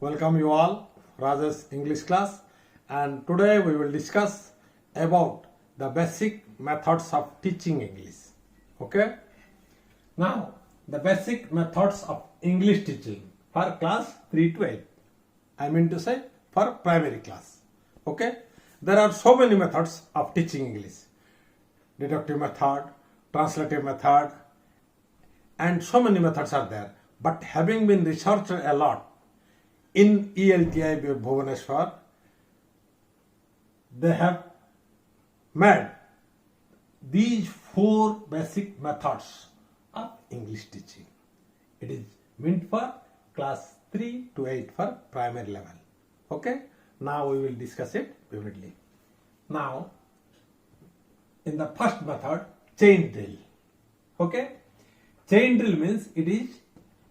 Welcome you all, Raja's English class, and today we will discuss about the basic methods of teaching English. Okay? Now, the basic methods of English teaching for class 3 to 8. I mean to say for primary class. Okay? There are so many methods of teaching English. Deductive method, translative method, and so many methods are there. But having been researched a lot in ELTI Bhubaneswar, they have made these 4 basic methods of English teaching. It is meant for class 3 to 8 for primary level. Okay? Now we will discuss it vividly. Now, in the first method, chain drill. Okay? Chain drill means it is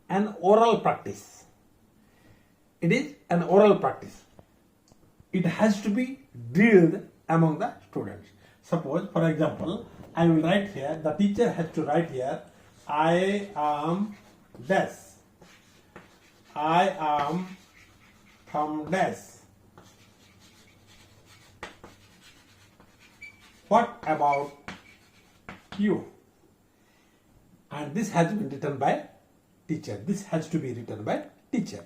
an oral practice. It is an oral practice. It has to be drilled among the students. Suppose, for example, I will write here, the teacher has to write here, I am this. I am from this. What about you? And this has been written by teacher. This has to be written by teacher.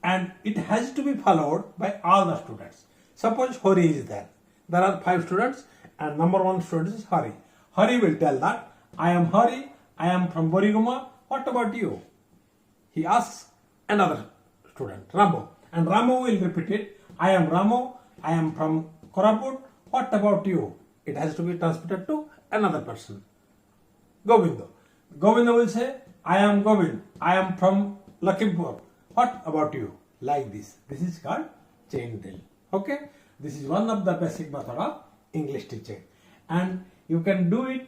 And it has to be followed by all the students. Suppose Hari is there. There are 5 students and number 1 student is Hari. Hari will tell that, I am Hari, I am from Boriguma, what about you? He asks another student, Ramu. And Ramu will repeat it, I am Ramu, I am from Koraput, what about you? It has to be transmitted to another person. Govindo. Govindo will say, I am Govind, I am from Lakhimpur. What about you? Like this. This is called chain drill. Okay? This is one of the basic method of English teaching. And you can do it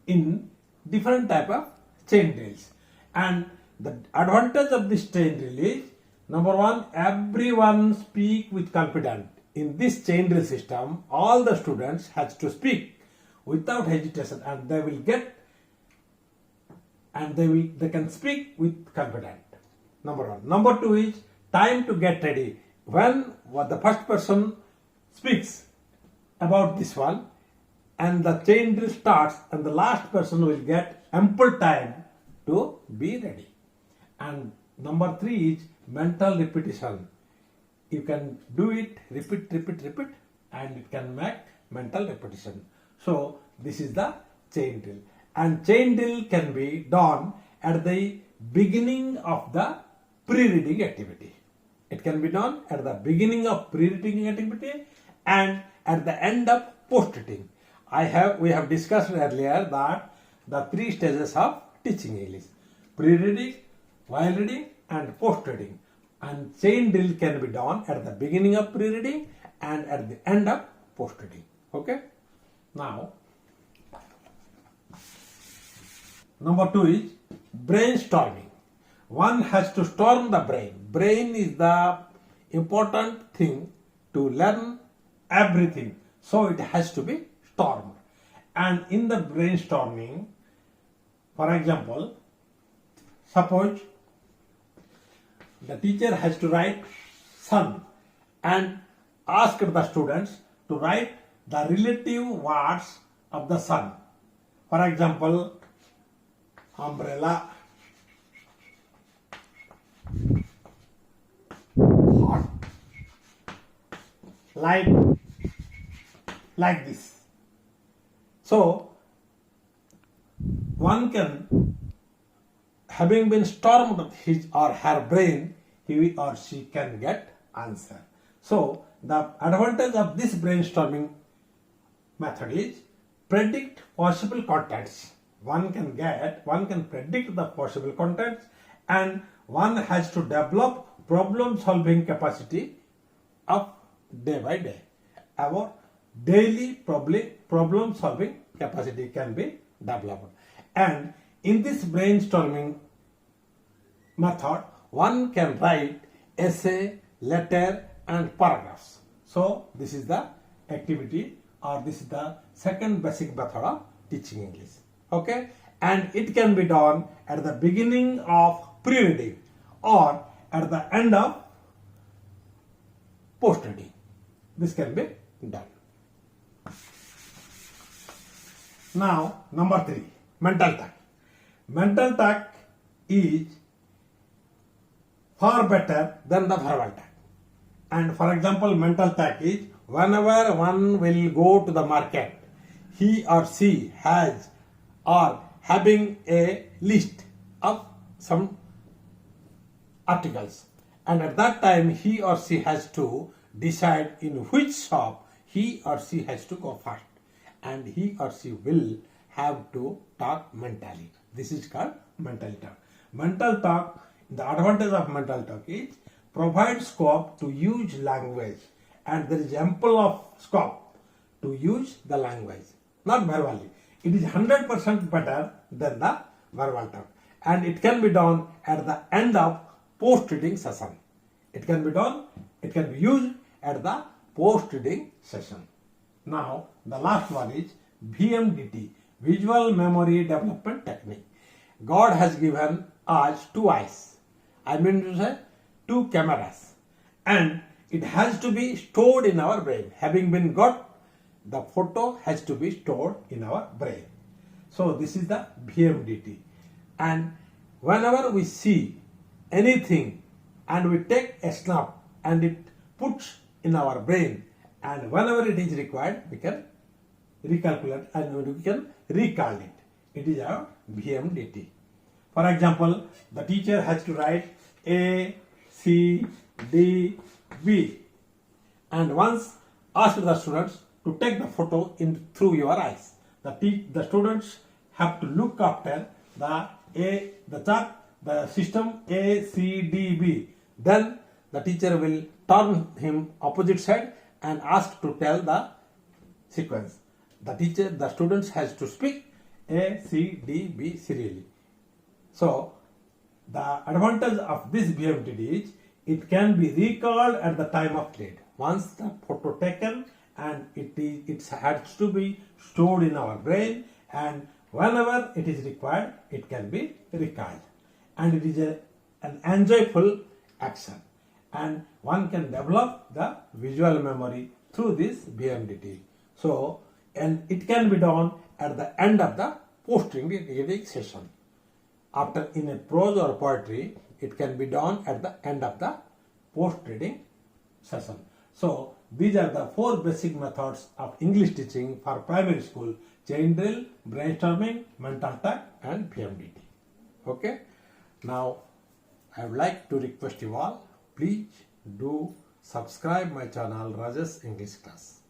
in different type of chain drills. And the advantage of this chain drill is, number 1, everyone speak with confidence. In this chain drill system, all the students has to speak without hesitation and they will get and they can speak with confidence. Number 1. Number 2 is time to get ready. When the first person speaks about this one and the chain drill starts and the last person will get ample time to be ready. And number 3 is mental repetition. You can do it, repeat and it can make mental repetition. So this is the chain drill. And chain drill can be done at the beginning of the pre-reading activity. It can be done at the beginning of pre-reading activity and at the end of post-reading. We have discussed earlier that the 3 stages of teaching English: pre-reading, while reading and post-reading. And chain drill can be done at the beginning of pre-reading and at the end of post-reading. Okay? Now, number 2 is brainstorming. One has to storm the brain. Brain is the important thing to learn everything. So it has to be stormed. And in the brainstorming, for example, suppose the teacher has to write sun and ask the students to write the relative words of the sun. For example, umbrella, hot, light, like this. So, one can, having been stormed his or her brain, he or she can get answer. So, the advantage of this brainstorming method is predict possible contents. One can predict the possible contents and one has to develop problem solving capacity of day by day. Our daily problem solving capacity can be developed. And in this brainstorming method, one can write essay, letter and paragraphs. So this is the activity or this is the second basic method of teaching English. Okay? And it can be done at the beginning of pre-reading or at the end of post reading. This can be done. Now, number 3, mental talk. Mental talk is far better than the verbal talk. And for example, mental talk is whenever one will go to the market, he or she has or having a list of some articles, and at that time he or she has to decide in which shop he or she has to go first, and he or she will have to talk mentally. This is called mental talk. Mental talk, the advantage of mental talk is provide scope to use language, and there is ample of scope to use the language, not verbally. It is 100% better than the verbal talk, and it can be done at the end of post-reading session. It can be used at the post-reading session. Now, the last one is VMDT, Visual Memory Development Technique. God has given us 2 eyes. I mean to say 2 cameras, and it has to be stored in our brain. Having been got, the photo has to be stored in our brain. So this is the VMDT. And whenever we see anything and we take a snap and it puts in our brain, and whenever it is required, we can recalculate and we can recall it. It is our VMDT. For example, the teacher has to write A, C, D, B, and once asked the students to take the photo in through your eyes. The students have to look after the chart, the system A, C, D, B. Then the teacher will turn him opposite side and ask to tell the sequence. The students has to speak A, C, D, B serially. So the advantage of this VMDT is it can be recalled at the time of need. Once the photo taken, and it has to be stored in our brain, and whenever it is required, it can be recalled. And it is an enjoyable action, and one can develop the visual memory through this VMDT. So, and it can be done at the end of the post-reading session. After in a prose or poetry, it can be done at the end of the post-reading session. So, these are the 4 basic methods of English teaching for primary school: chain drill, brainstorming, mental talk, and VMDT. Okay? Now, I would like to request you all, please do subscribe my channel Rajesh English Class.